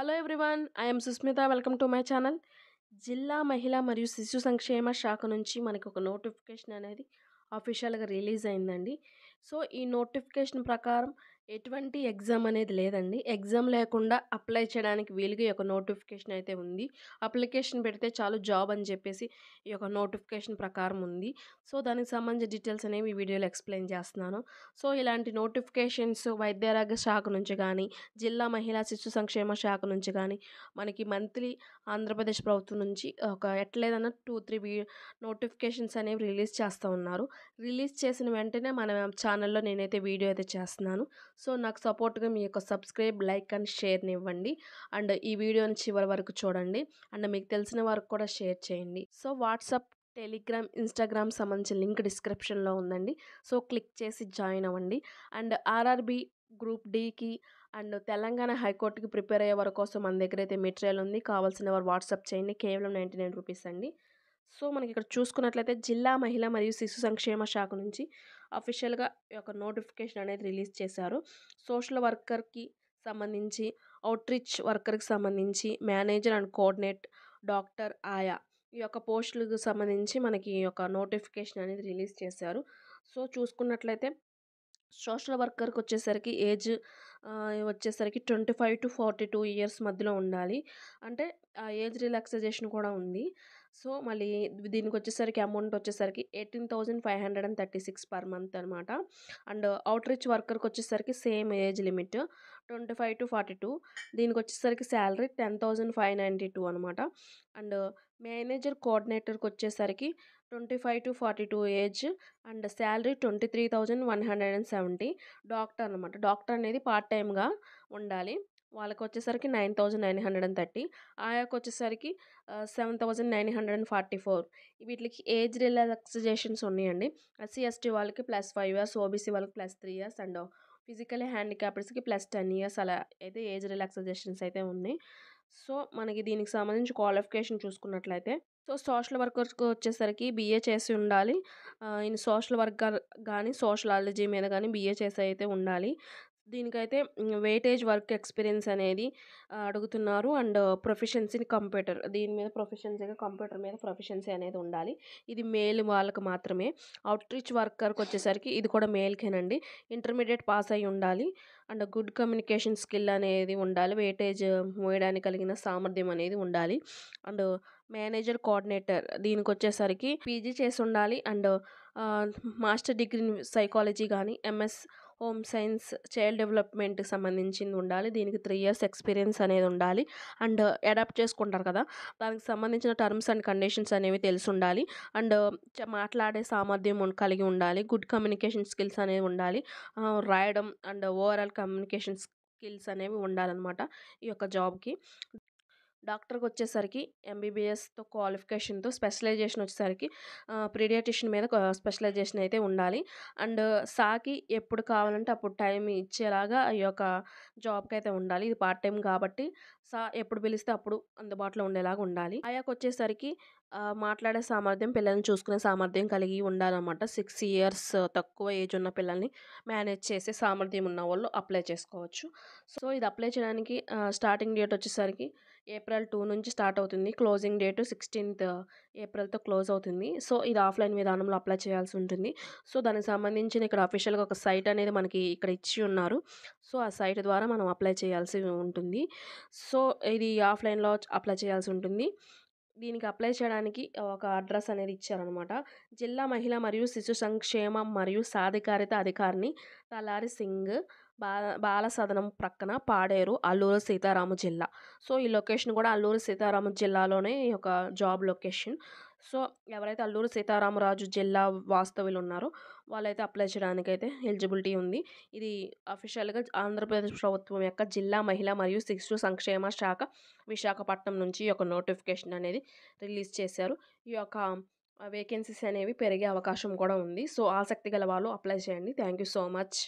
Hello everyone. I am Susmita. Welcome to my channel. జిల్లా మహిళా మరియు శిశు సంక్షేమ శాఖ నుంచి మనకి ఒక నోటిఫికేషన్ అనేది అఫీషియల్‌గా రిలీజ్ అయిందండి. సో, ఈ నోటిఫికేషన్ ప్రకారం ఎటువంటి ఎగ్జామ్ అనేది లేదండి. ఎగ్జామ్ లేకుండా అప్లై చేయడానికి వీలుగా ఈ యొక్క నోటిఫికేషన్ అయితే ఉంది. అప్లికేషన్ పెడితే చాలు జాబ్ అని చెప్పేసి ఈ యొక్క నోటిఫికేషన్ ప్రకారం ఉంది. సో, దానికి సంబంధించిన డీటెయిల్స్ అనేవి ఈ వీడియోలో ఎక్స్‌ప్లెయిన్ చేస్తున్నాను. సో, ఇలాంటి నోటిఫికేషన్స్ వైద్యారోగ్య శాఖ నుంచి గానీ, జిల్లా మహిళా శిశు సంక్షేమ శాఖ నుంచి కానీ మనకి మంత్లీ ఆంధ్రప్రదేశ్ ప్రభుత్వం నుంచి ఒక ఎట్లేదన్నా 2, 3 నోటిఫికేషన్స్ అనేవి రిలీజ్ చేస్తూ ఉన్నారు. రిలీజ్ చేసిన వెంటనే మన ఛానల్లో నేనైతే వీడియో అయితే చేస్తున్నాను. సో, నాకు సపోర్ట్గా మీ యొక్క సబ్స్క్రైబ్, లైక్ అండ్ షేర్ని ఇవ్వండి. అండ్ ఈ వీడియోని చివరి వరకు చూడండి. అండ్ మీకు తెలిసిన వారికి కూడా షేర్ చేయండి. సో, వాట్సాప్, టెలిగ్రామ్, ఇన్స్టాగ్రామ్ సంబంధించిన లింక్ డిస్క్రిప్షన్లో ఉందండి. సో, క్లిక్ చేసి జాయిన్ అవ్వండి. అండ్ ఆర్ఆర్బి గ్రూప్ డీకి అండ్ తెలంగాణ హైకోర్టుకి ప్రిపేర్ అయ్యే వారి కోసం మన దగ్గర అయితే మెటీరియల్ ఉంది. కావాల్సిన వారు వాట్సాప్ చేయండి. కేవలం 99 రూపీస్ అండి. సో, మనకి ఇక్కడ చూసుకున్నట్లయితే జిల్లా మహిళా మరియు శిశు సంక్షేమ శాఖ నుంచి అఫీషియల్‌గా ఈ యొక్క నోటిఫికేషన్ అనేది రిలీజ్ చేశారు. సోషల్ వర్కర్‌కి సంబంధించి, అవుట్‌రీచ్ వర్కర్‌కి సంబంధించి, మేనేజర్ అండ్ కోఆర్డినేట్, డాక్టర్, ఆయా ఈ యొక్క పోస్టులకు సంబంధించి మనకి ఈ యొక్క నోటిఫికేషన్ అనేది రిలీజ్ చేశారు. సో, చూసుకున్నట్లయితే సోషల్ వర్కర్‌కి వచ్చేసరికి ఏజ్ వచ్చేసరికి 25-42 ఇయర్స్ మధ్యలో ఉండాలి. అంటే ఆ ఏజ్ రిలాక్సేషన్ కూడా ఉంది. సో, మళ్ళీ దీనికి వచ్చేసరికి అమౌంట్ వచ్చేసరికి 18,536 పర్ మంత్ అనమాట. అండ్ అవుట్‌రీచ్ వర్కర్‌కి వచ్చేసరికి సేమ్ ఏజ్ లిమిట్ 25-42. దీనికి వచ్చేసరికి శాలరీ 10,592 అనమాట. అండ్ మేనేజర్, కోఆర్డినేటర్‌కి వచ్చేసరికి 25-42 ఏజ్ అండ్ శాలరీ 23,170. డాక్టర్ అనమాట. డాక్టర్ అనేది పార్ట్ టైమ్‌గా ఉండాలి. వాళ్ళకొచ్చేసరికి 9,930. ఆయాకొచ్చేసరికి 7,944. వీటికి ఏజ్ రిలాక్సేషన్స్ ఉన్నాయండి. ఎస్సీ, ఎస్టీ వాళ్ళకి +5 ఇయర్స్, ఓబీసీ వాళ్ళకి +3 ఇయర్స్ అండ్ ఫిజికల్లీ హ్యాండిక్యాప్డ్స్‌కి +10 ఇయర్స్ అలా అయితే ఏజ్ రిలాక్సేషన్స్ అయితే ఉన్నాయి. సో, మనకి దీనికి సంబంధించి క్వాలిఫికేషన్ చూసుకున్నట్లయితే సోషల్ వర్కర్స్‌కి వచ్చేసరికి బీఏ చేసి ఉండాలి. ఇన్ సోషల్ వర్కర్ గానీ, సోషలాలజీ మీద గానీ బీఏ చేసి అయితే ఉండాలి. దీనికైతే వెయిటేజ్ వర్క్ ఎక్స్‌పీరియన్స్ అనేది అడుగుతున్నారు. అండ్ ప్రొఫిషియన్సీ ఇన్ కంప్యూటర్, దీని మీద ప్రొఫిషియన్సీగా కంప్యూటర్ మీద ప్రొఫిషియన్సీ అనేది ఉండాలి. ఇది మేల్ వాళ్ళకి మాత్రమే. అవుట్‌రీచ్ వర్కర్‌కి వచ్చేసరికి ఇది కూడా మేల్‌కేనండి. ఇంటర్మీడియేట్ పాస్ అయ్యి ఉండాలి. అండ్ గుడ్ కమ్యూనికేషన్ స్కిల్ అనేది ఉండాలి. వెయిటేజ్ మోయడానికి కలిగిన సామర్థ్యం అనేది ఉండాలి. అండ్ మేనేజర్, కోఆర్డినేటర్ దీనికొచ్చేసరికి పీజీ చేసి ఉండాలి. And master degree in psychology కానీ, ఎంఎస్ హోమ్ సైన్స్, చైల్డ్ డెవలప్మెంట్‌కి సంబంధించింది ఉండాలి. దీనికి 3 ఇయర్స్ ఎక్స్‌పీరియన్స్ అనేది ఉండాలి. అండ్ అడాప్ట్ చేసుకుంటారు కదా! దానికి సంబంధించిన టర్మ్స్ అండ్ కండిషన్స్ అనేవి తెలిసుండాలి. అండ్ మాట్లాడే సామర్థ్యం కలిగి ఉండాలి. గుడ్ కమ్యూనికేషన్ స్కిల్స్ అనేవి ఉండాలి. రాయడం అండ్ ఓవరాల్ కమ్యూనికేషన్ స్కిల్స్ అనేవి ఉండాలన్నమాట ఈ యొక్క జాబ్‌కి. డాక్టర్‌కి వచ్చేసరికి ఎంబీబీఎస్‌తో క్వాలిఫికేషన్‌తో స్పెషలైజేషన్ వచ్చేసరికి పీడియాట్రిషియన్ మీద స్పెషలైజేషన్ అయితే ఉండాలి. అండ్ సాకి ఎప్పుడు కావాలంటే అప్పుడు టైం ఇచ్చేలాగా ఈ యొక్క జాబ్‌కి అయితే ఉండాలి. ఇది పార్ట్ టైం కాబట్టి ఎప్పుడు పిలిస్తే అప్పుడు అందుబాటులో ఉండేలాగా ఉండాలి. ఆయాకొచ్చేసరికి మాట్లాడే సామర్థ్యం, పిల్లల్ని చూసుకునే సామర్థ్యం కలిగి ఉండాలన్నమాట. 6 ఇయర్స్ తక్కువ ఏజ్ ఉన్న పిల్లల్ని మేనేజ్ చేసే సామర్థ్యం ఉన్న వాళ్ళు అప్లై చేసుకోవచ్చు. సో, ఇది అప్లై చేయడానికి స్టార్టింగ్ డేట్ వచ్చేసరికి ఏప్రిల్ 2 నుంచి స్టార్ట్ అవుతుంది. క్లోజింగ్ డేట్ 16th ఏప్రిల్‌తో క్లోజ్ అవుతుంది. సో, ఇది ఆఫ్‌లైన్ విధానంలో అప్లై చేయాల్సి ఉంటుంది. సో, దానికి సంబంధించిన ఇక్కడ అఫీషియల్‌గా ఒక సైట్ అనేది మనకి ఇక్కడ ఇచ్చి ఉన్నారు. సో, ఆ సైట్ ద్వారా మనం అప్లై చేయాల్సి ఉంటుంది. సో, ఇది ఆఫ్‌లైన్‌లో అప్లై చేయాల్సి ఉంటుంది. దీనికి అప్లై చేయడానికి ఒక అడ్రస్ అనేది ఇచ్చారనమాట. జిల్లా మహిళా మరియు శిశు సంక్షేమం మరియు సాధికారిత అధికారిని తలారి సింగ్, బాల సదనం ప్రక్కన, పాడేరు, అల్లూరు సీతారామ జిల్లా. సో, ఈ లొకేషన్ కూడా అల్లూరు సీతారామ జిల్లాలోనే ఈ యొక్క జాబ్ లొకేషన్. సో, ఎవరైతే అల్లూరు సీతారామరాజు జిల్లా వాస్తవ్యులు ఉన్నారో వాళ్ళైతే అప్లై చేయడానికైతే ఎలిజిబిలిటీ ఉంది. ఇది అఫీషియల్‌గా ఆంధ్రప్రదేశ్ ప్రభుత్వం యొక్క జిల్లా మహిళా మరియు శిశు సంక్షేమ శాఖ విశాఖపట్నం నుంచి ఈ యొక్క నోటిఫికేషన్ అనేది రిలీజ్ చేశారు. ఈ యొక్క వేకెన్సీస్ అనేవి పెరిగే అవకాశం కూడా ఉంది. సో, ఆసక్తి గల వాళ్ళు అప్లై చేయండి. Thank you so much.